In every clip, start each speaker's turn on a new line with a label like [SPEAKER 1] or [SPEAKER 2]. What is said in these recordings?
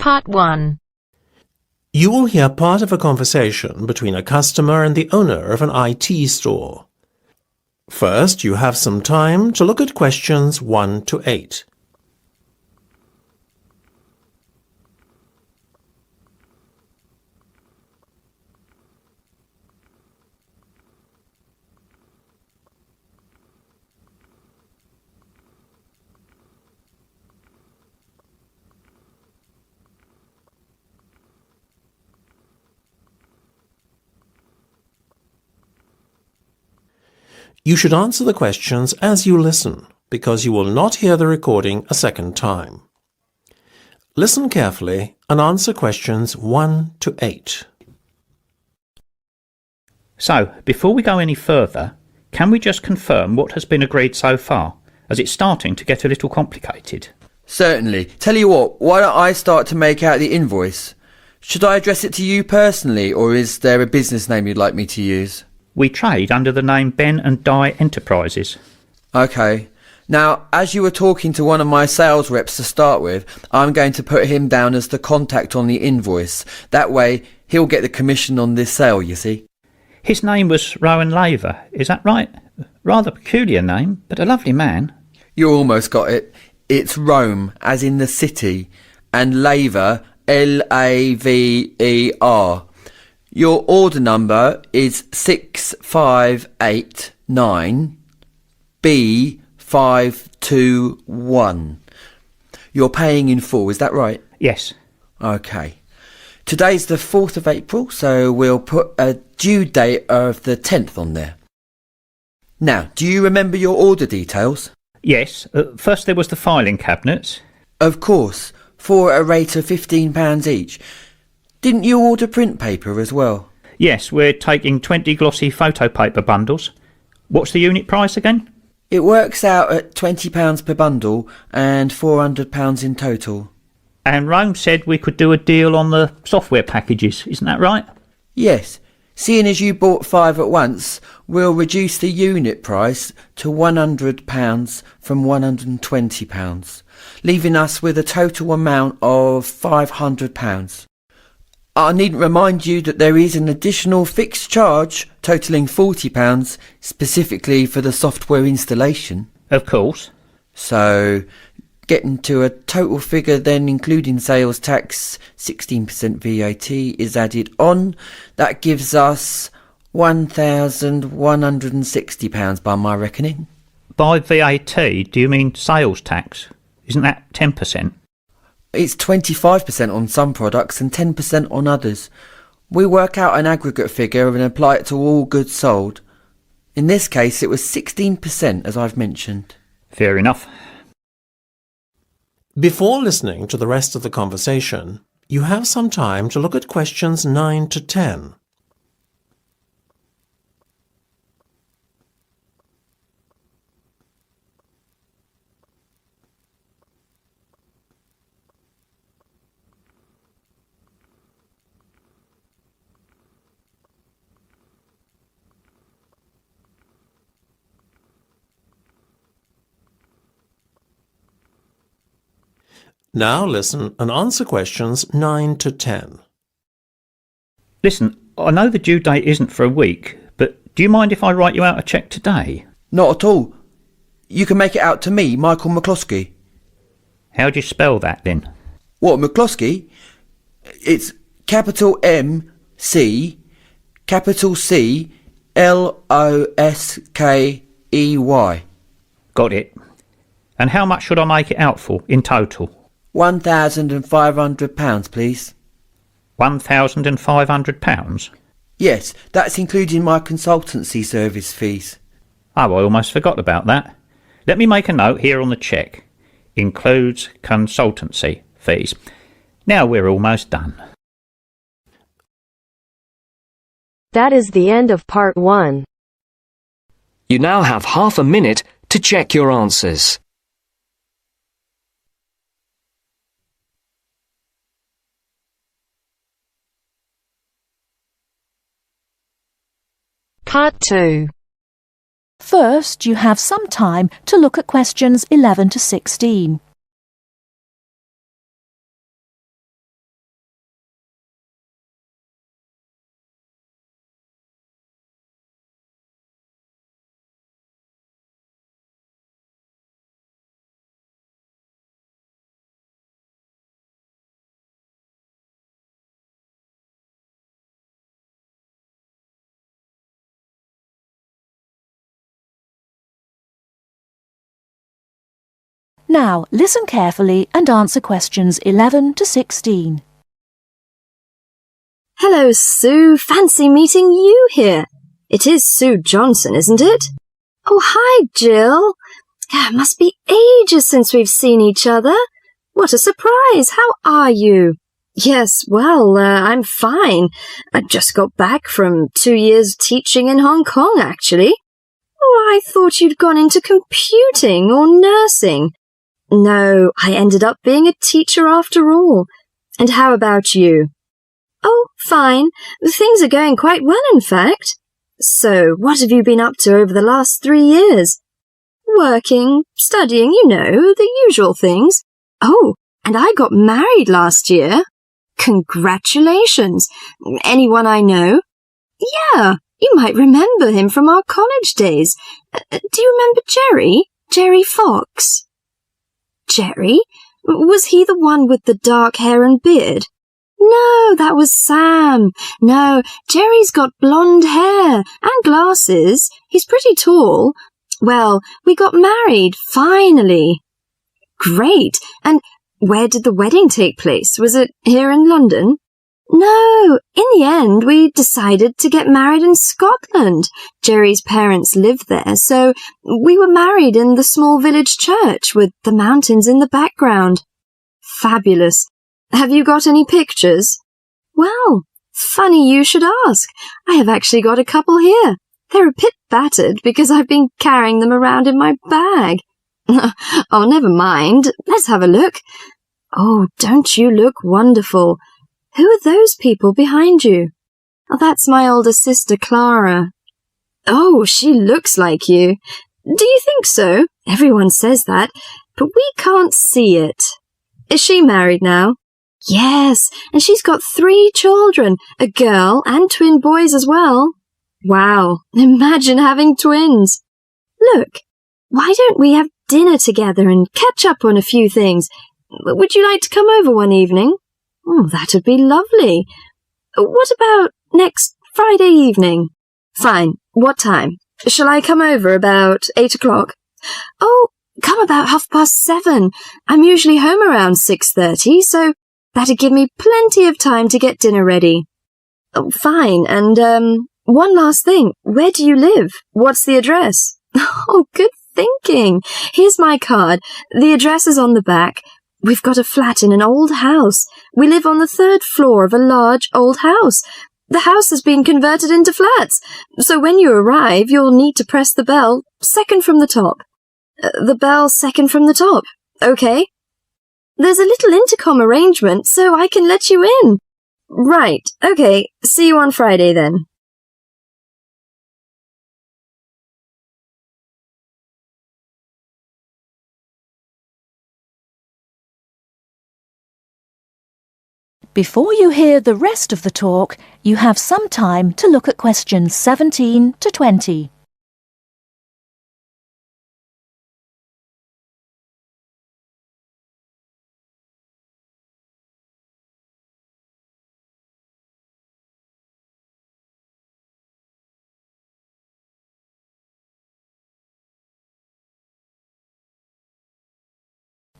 [SPEAKER 1] Part 1.
[SPEAKER 2] You will hear part of a conversation between a customer and the owner of an IT store. First, you have some time to look at questions 1 to 8. You should answer the questions as you listen, because you will not hear the recording a second time. Listen carefully and answer questions 1 to 8.
[SPEAKER 3] So, before we go any further, can we just confirm what has been agreed so far, as it's starting to get a little complicated?
[SPEAKER 4] Certainly. Tell you what, why don't I start to make out the invoice? Should I address it to you personally, or is there a business name you'd like me to use?
[SPEAKER 3] We trade under the name Ben and Di Enterprises.
[SPEAKER 4] OK. Now, as you were talking to one of my sales reps to start with, I'm going to put him down as the contact on the invoice. That way, he'll get the commission on this sale, you see.
[SPEAKER 3] His name was Rowan Laver, is that right? Rather peculiar name, but a lovely man.
[SPEAKER 4] You almost got it. It's Rome, as in the city, and Laver, Laver. Your order number is 6589B521. You're paying in full, is that right?
[SPEAKER 3] Yes.
[SPEAKER 4] OK. Today's the 4th of April, so we'll put a due date of the 10th on there. Now, do you remember your order details?
[SPEAKER 3] Yes. First there was the filing cabinets.
[SPEAKER 4] Of course, for a rate of £15 each. Didn't you order print paper as well?
[SPEAKER 3] Yes, we're taking 20 glossy photo paper bundles. What's the unit price again?
[SPEAKER 4] It works out at £20 per bundle and £400 in total.
[SPEAKER 3] And Rome said we could do a deal on the software packages, isn't that right?
[SPEAKER 4] Yes. Seeing as you bought 5 at once, we'll reduce the unit price to £100 from £120, leaving us with a total amount of £500. I needn't remind you that there is an additional fixed charge totalling £40 specifically for the software installation.
[SPEAKER 3] Of course.
[SPEAKER 4] So, getting to a total figure then including sales tax, 16% VAT is added on. That gives us £1,160 by my reckoning.
[SPEAKER 3] By VAT, do you mean sales tax? Isn't that 10%?
[SPEAKER 4] It's 25% on some products and 10% on others. We work out an aggregate figure and apply it to all goods sold. In this case, it was 16%, as I've mentioned.
[SPEAKER 3] Fair enough.
[SPEAKER 2] Before listening to the rest of the conversation, you have some time to look at questions 9 to 10. Now listen and answer questions 9 to 10.
[SPEAKER 3] Listen, I know the due date isn't for a week, but do you mind if I write you out a cheque today?
[SPEAKER 4] Not at all. You can make it out to me, Michael McCloskey.
[SPEAKER 3] How do you spell that then?
[SPEAKER 4] What, McCloskey? It's capital M-C, capital C-L-O-S-K-E-Y.
[SPEAKER 3] Got it. And how much should I make it out for in total?
[SPEAKER 4] £1,500, please.
[SPEAKER 3] £1,500?
[SPEAKER 4] Yes, that's including my consultancy service fees.
[SPEAKER 3] Oh, I almost forgot about that. Let me make a note here on the cheque. Includes consultancy fees. Now we're almost done.
[SPEAKER 1] That is the end of part 1.
[SPEAKER 5] You now have half a minute to check your answers.
[SPEAKER 1] Part 2.
[SPEAKER 6] First, you have some time to look at questions 11 to 16. Now, listen carefully and answer questions 11 to 16.
[SPEAKER 1] Hello, Sue. Fancy meeting you here. It is Sue Johnson, isn't it? Oh, hi, Jill. It must be ages since we've seen each other. What a surprise. How are you? Yes, well, I'm fine. I just got back from 2 years teaching in Hong Kong, actually. Oh, I thought you'd gone into computing or nursing. No, I ended up being a teacher after all. And how about you? Oh, fine. Things are going quite well, in fact. So, what have you been up to over the last 3 years? Working, studying, you know, the usual things. Oh, and I got married last year. Congratulations. Anyone I know? Yeah, you might remember him from our college days. Do you remember Jerry? Jerry Fox? Jerry? Was he the one with the dark hair and beard? No, that was Sam. No, Jerry's got blonde hair and glasses. He's pretty tall. Well, we got married, finally. Great. And where did the wedding take place? Was it here in London? No, in the end, we decided to get married in Scotland. Jerry's parents lived there, so we were married in the small village church with the mountains in the background. Fabulous. Have you got any pictures? Well, funny you should ask. I have actually got a couple here. They're a bit battered because I've been carrying them around in my bag. Oh, never mind. Let's have a look. Oh, don't you look wonderful? Who are those people behind you? Oh, that's my older sister, Clara. Oh, she looks like you. Do you think so? Everyone says that, but we can't see it. Is she married now? Yes, and she's got 3 children, a girl and twin boys as well. Wow, imagine having twins. Look, why don't we have dinner together and catch up on a few things? Would you like to come over one evening? Oh, that would be lovely. What about next Friday evening? Fine. What time? Shall I come over about 8 o'clock? Oh, come about 7:30. I'm usually home around 6:30, so that'd give me plenty of time to get dinner ready. Oh, fine. And, one last thing. Where do you live? What's the address? Oh, good thinking. Here's my card. The address is on the back. We've got a flat in an old house. We live on the 3rd floor of a large old house. The house has been converted into flats, so when you arrive, you'll need to press the bell second from the top. The bell second from the top, okay? There's a little intercom arrangement, so I can let you in. Right, okay, see you on Friday then.
[SPEAKER 6] Before you hear the rest of the talk, you have some time to look at questions 17 to 20.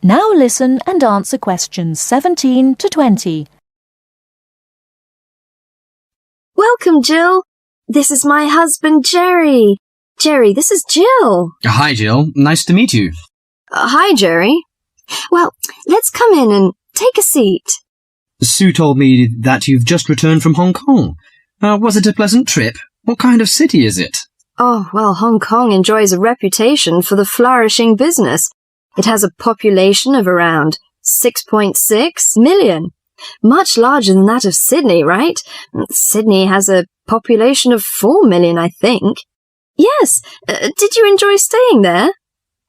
[SPEAKER 6] Now listen and answer questions 17 to 20.
[SPEAKER 1] Welcome, Jill. This is my husband, Jerry. Jerry, this is Jill.
[SPEAKER 7] Hi, Jill. Nice to meet you.
[SPEAKER 1] Hi, Jerry. Well, let's come in and take a seat.
[SPEAKER 7] Sue told me that you've just returned from Hong Kong. Was it a pleasant trip? What kind of city is it?
[SPEAKER 1] Oh, well, Hong Kong enjoys a reputation for the flourishing business. It has a population of around 6.6 million. Much larger than that of Sydney, right? Sydney has a population of 4 million, I think. Yes, did you enjoy staying there?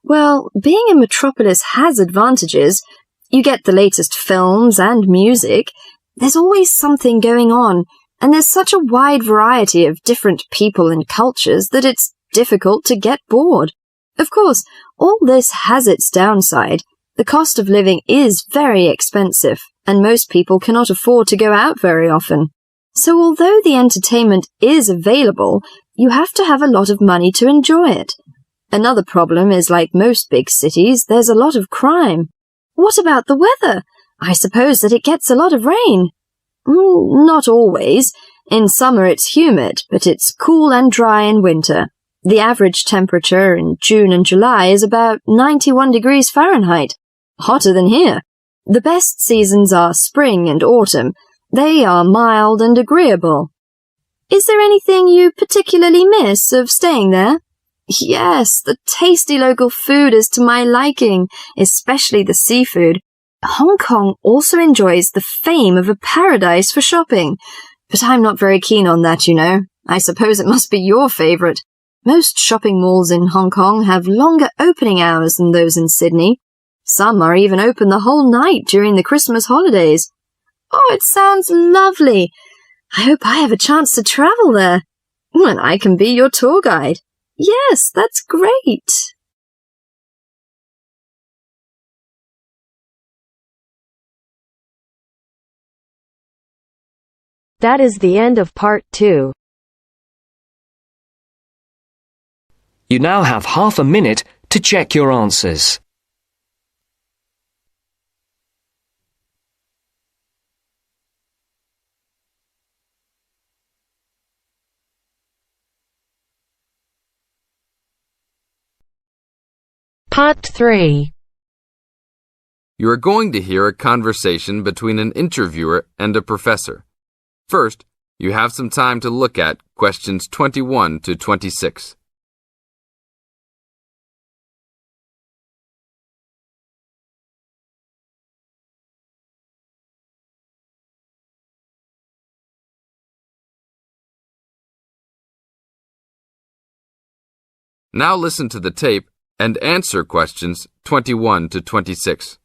[SPEAKER 1] Well, being a metropolis has advantages. You get the latest films and music. There's always something going on, and there's such a wide variety of different people and cultures that it's difficult to get bored. Of course, all this has its downside. The cost of living is very expensive, and most people cannot afford to go out very often. So although the entertainment is available, you have to have a lot of money to enjoy it. Another problem is, like most big cities, there's a lot of crime. What about the weather? I suppose that it gets a lot of rain. Not always. In summer it's humid, but it's cool and dry in winter. The average temperature in June and July is about 91 degrees Fahrenheit. Hotter than here. The best seasons are spring and autumn. They are mild and agreeable. Is there anything you particularly miss of staying there? Yes, the tasty local food is to my liking, especially the seafood. Hong Kong also enjoys the fame of a paradise for shopping. But I'm not very keen on that, you know. I suppose it must be your favourite. Most shopping malls in Hong Kong have longer opening hours than those in Sydney. Some are even open the whole night during the Christmas holidays. Oh, it sounds lovely. I hope I have a chance to travel there. And I can be your tour guide. Yes, that's great.
[SPEAKER 8] That is the end of part 2.
[SPEAKER 5] You now have half a minute to check your answers.
[SPEAKER 8] Part 3.
[SPEAKER 9] You are going to hear a conversation between an interviewer and a professor. First, you have some time to look at questions 21 to 26. Now listen to the tape and answer questions 21 to 26.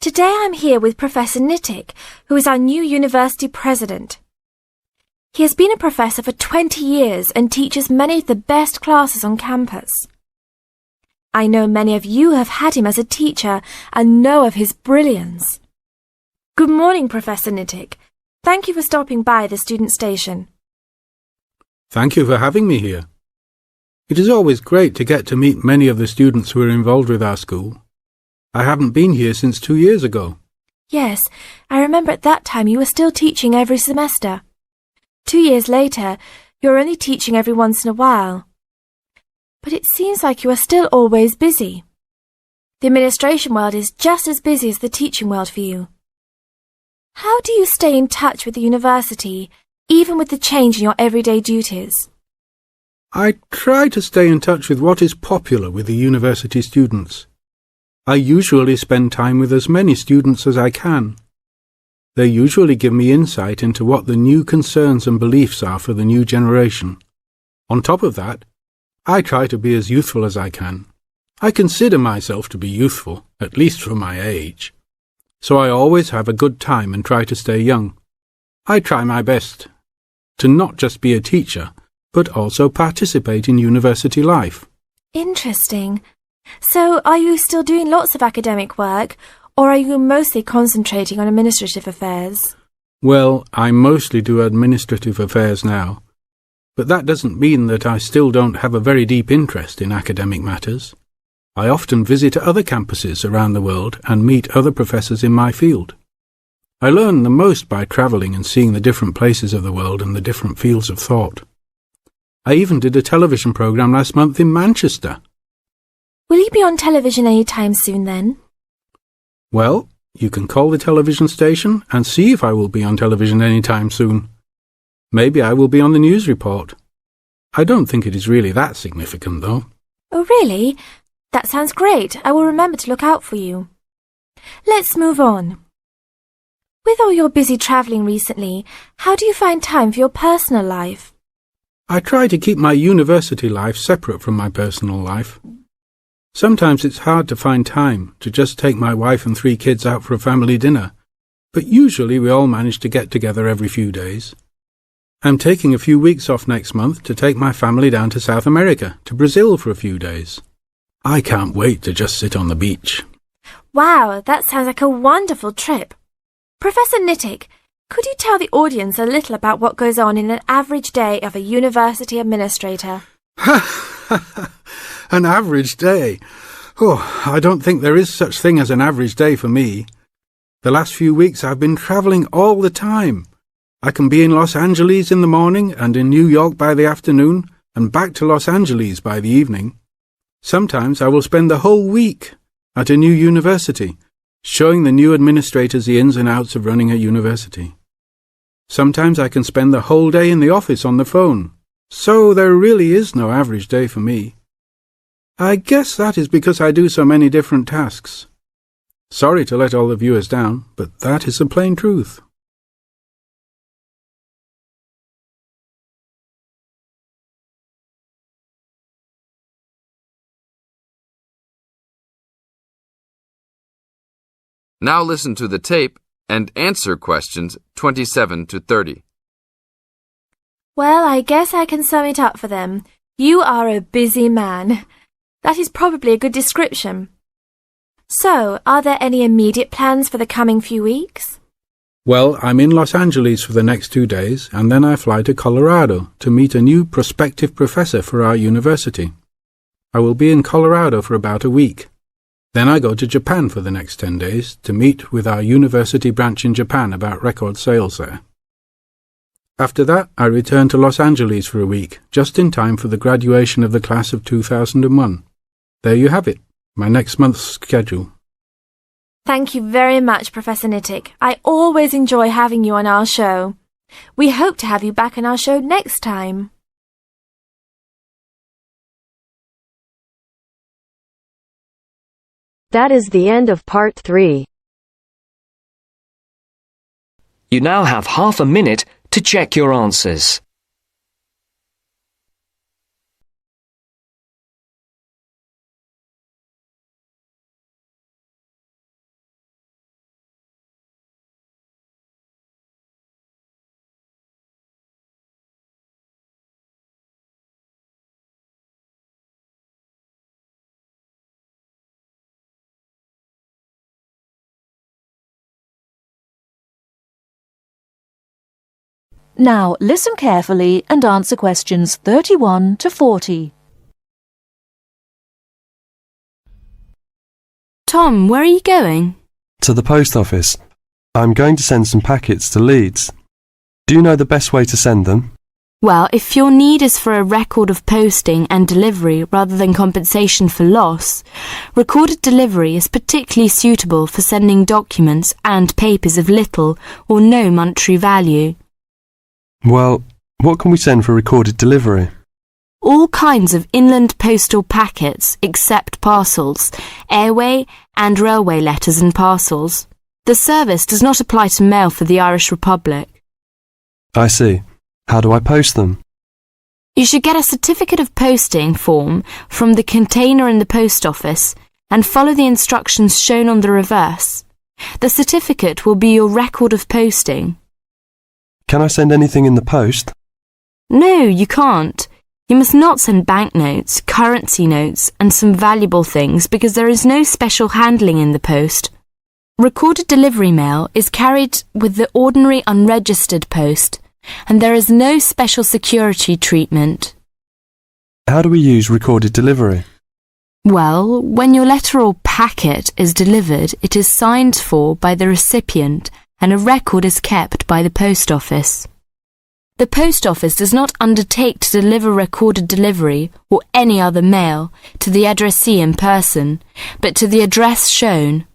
[SPEAKER 10] Today I'm here with Professor Nittick, who is our new university president. He has been a professor for 20 years and teaches many of the best classes on campus. I know many of you have had him as a teacher and know of his brilliance. Good morning, Professor Nittick. Thank you for stopping by the student station.
[SPEAKER 11] Thank you for having me here. It is always great to get to meet many of the students who are involved with our school. I haven't been here since 2 years ago.
[SPEAKER 10] Yes, I remember at that time you were still teaching every semester. 2 years later, you're only teaching every once in a while. But it seems like you are still always busy. The administration world is just as busy as the teaching world for you. How do you stay in touch with the university, even with the change in your everyday duties?
[SPEAKER 11] I try to stay in touch with what is popular with the university students. I usually spend time with as many students as I can. They usually give me insight into what the new concerns and beliefs are for the new generation. On top of that, I try to be as youthful as I can. I consider myself to be youthful, at least for my age. So I always have a good time and try to stay young. I try my best to not just be a teacher, but also participate in university life.
[SPEAKER 10] Interesting. So, are you still doing lots of academic work, or are you mostly concentrating on administrative affairs?
[SPEAKER 11] Well, I mostly do administrative affairs now, but that doesn't mean that I still don't have a very deep interest in academic matters. I often visit other campuses around the world and meet other professors in my field. I learn the most by travelling and seeing the different places of the world and the different fields of thought. I even did a television programme last month in Manchester.
[SPEAKER 10] Will you be on television any time soon then?
[SPEAKER 11] Well, you can call the television station and see if I will be on television any time soon. Maybe I will be on the news report. I don't think it is really that significant, though.
[SPEAKER 10] Oh, really? That sounds great. I will remember to look out for you. Let's move on. With all your busy travelling recently, how do you find time for your personal life?
[SPEAKER 11] I try to keep my university life separate from my personal life. Sometimes it's hard to find time to just take my wife and 3 kids out for a family dinner, but usually we all manage to get together every few days. I'm taking a few weeks off next month to take my family down to South America, to Brazil for a few days. I can't wait to just sit on the beach.
[SPEAKER 10] Wow, that sounds like a wonderful trip. Professor Nittick, could you tell the audience a little about what goes on in an average day of a university administrator?
[SPEAKER 11] An average day. Oh, I don't think there is such thing as an average day for me. The last few weeks I've been travelling all the time. I can be in Los Angeles in the morning and in New York by the afternoon and back to Los Angeles by the evening. Sometimes I will spend the whole week at a new university, showing the new administrators the ins and outs of running a university. Sometimes I can spend the whole day in the office on the phone. So there really is no average day for me. I guess that is because I do so many different tasks. Sorry to let all the viewers down, but that is the plain truth.
[SPEAKER 9] Now listen to the tape and answer questions 27 to 30.
[SPEAKER 10] Well, I guess I can sum it up for them. You are a busy man. That is probably a good description. So, are there any immediate plans for the coming few weeks?
[SPEAKER 11] Well, I'm in Los Angeles for the next 2 days, and then I fly to Colorado to meet a new prospective professor for our university. I will be in Colorado for about a week. Then I go to Japan for the next 10 days to meet with our university branch in Japan about record sales there. After that, I return to Los Angeles for a week, just in time for the graduation of the class of 2001. There you have it, my next month's schedule.
[SPEAKER 10] Thank you very much, Professor Nittick. I always enjoy having you on our show. We hope to have you back on our show next time.
[SPEAKER 8] That is the end of part 3.
[SPEAKER 5] You now have half a minute to check your answers.
[SPEAKER 6] Now listen carefully and answer questions 31 to 40.
[SPEAKER 1] Tom, where are you going?
[SPEAKER 12] To the post office. I'm going to send some packets to Leeds. Do you know the best way to send them?
[SPEAKER 1] Well, if your need is for a record of posting and delivery rather than compensation for loss, recorded delivery is particularly suitable for sending documents and papers of little or no monetary value.
[SPEAKER 12] Well, what can we send for recorded delivery?
[SPEAKER 1] All kinds of inland postal packets except parcels, airway and railway letters and parcels. The service does not apply to mail for the Irish Republic.
[SPEAKER 12] I see. How do I post them?
[SPEAKER 1] You should get a certificate of posting form from the container in the post office and follow the instructions shown on the reverse. The certificate will be your record of posting.
[SPEAKER 12] Can I send anything in the post?
[SPEAKER 1] No, you can't. You must not send banknotes, currency notes, and some valuable things because there is no special handling in the post. Recorded delivery mail is carried with the ordinary unregistered post, and there is no special security treatment.
[SPEAKER 12] How do we use recorded delivery?
[SPEAKER 1] Well, when your letter or packet is delivered, it is signed for by the recipient and a record is kept by the post office. The post office does not undertake to deliver recorded delivery or any other mail to the addressee in person, but to the address shown.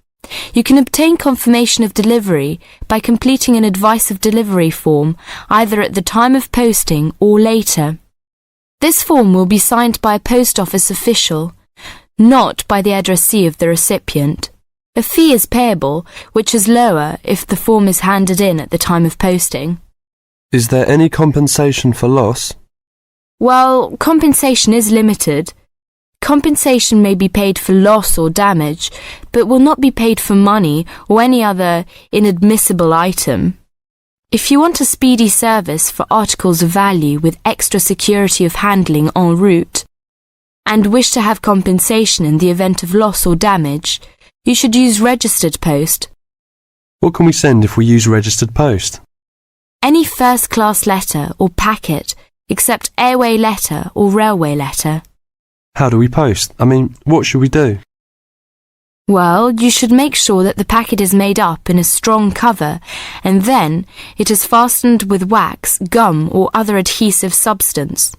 [SPEAKER 1] You can obtain confirmation of delivery by completing an advice of delivery form either at the time of posting or later. This form will be signed by a post office official, not by the addressee of the recipient. A fee is payable, which is lower if the form is handed in at the time of posting.
[SPEAKER 12] Is there any compensation for loss?
[SPEAKER 1] Well, compensation is limited. Compensation may be paid for loss or damage, but will not be paid for money or any other inadmissible item. If you want a speedy service for articles of value with extra security of handling en route, and wish to have compensation in the event of loss or damage, you should use registered post.
[SPEAKER 12] What can we send if we use registered post?
[SPEAKER 1] Any first-class letter or packet
[SPEAKER 13] except airway letter or railway letter.
[SPEAKER 12] How do we post? What should we do?
[SPEAKER 13] Well, you should make sure that the packet is made up in a strong cover and then it is fastened with wax, gum or other adhesive substance.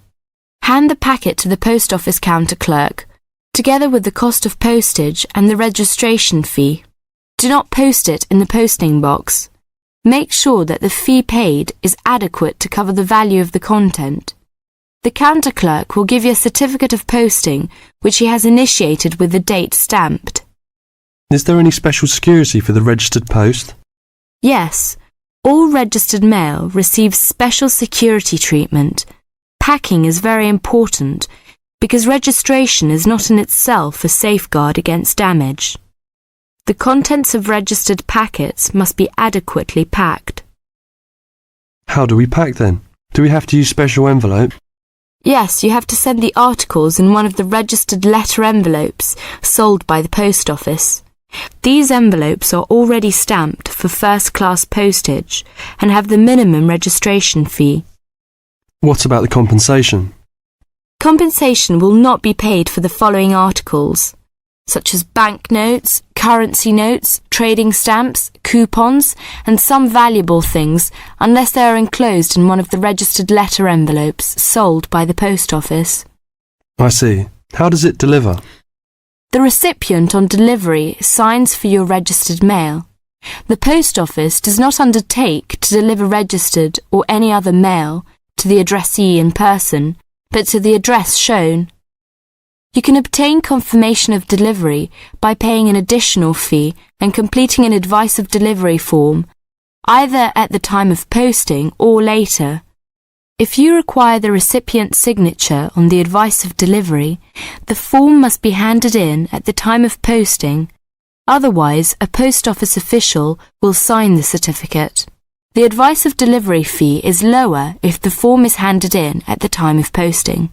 [SPEAKER 13] Hand the packet to the post office counter clerk, together with the cost of postage and the registration fee. Do not post it in the posting box. Make sure that the fee paid is adequate to cover the value of the content. The counter clerk will give you a certificate of posting which he has initiated with the date stamped.
[SPEAKER 12] Is there any special security for the registered post?
[SPEAKER 13] Yes, all registered mail receives special security treatment. Packing is very important because registration is not in itself a safeguard against damage. The contents of registered packets must be adequately packed.
[SPEAKER 12] How do we pack then? Do we have to use special envelope?
[SPEAKER 13] Yes, you have to send the articles in one of the registered letter envelopes sold by the post office. These envelopes are already stamped for first-class postage and have the minimum registration fee.
[SPEAKER 12] What about the compensation?
[SPEAKER 13] Compensation will not be paid for the following articles, such as banknotes, currency notes, trading stamps, coupons, and some valuable things, unless they are enclosed in one of the registered letter envelopes sold by the post office.
[SPEAKER 12] I see. How does it deliver?
[SPEAKER 13] The recipient on delivery signs for your registered mail. The post office does not undertake to deliver registered or any other mail to the addressee in person, but to the address shown. You can obtain confirmation of delivery by paying an additional fee and completing an advice of delivery form, either at the time of posting or later. If you require the recipient's signature on the advice of delivery, the form must be handed in at the time of posting. Otherwise, a post office official will sign the certificate. The advice of delivery fee is lower if the form is handed in at the time of posting.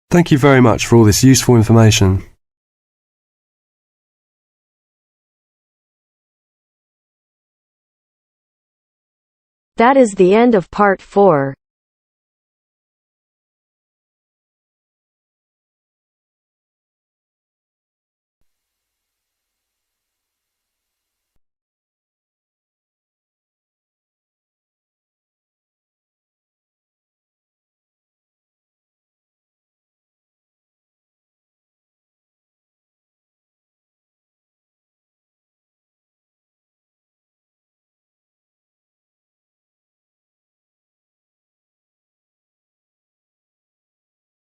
[SPEAKER 12] Thank you very much for all this useful information.
[SPEAKER 8] That is the end of part 4.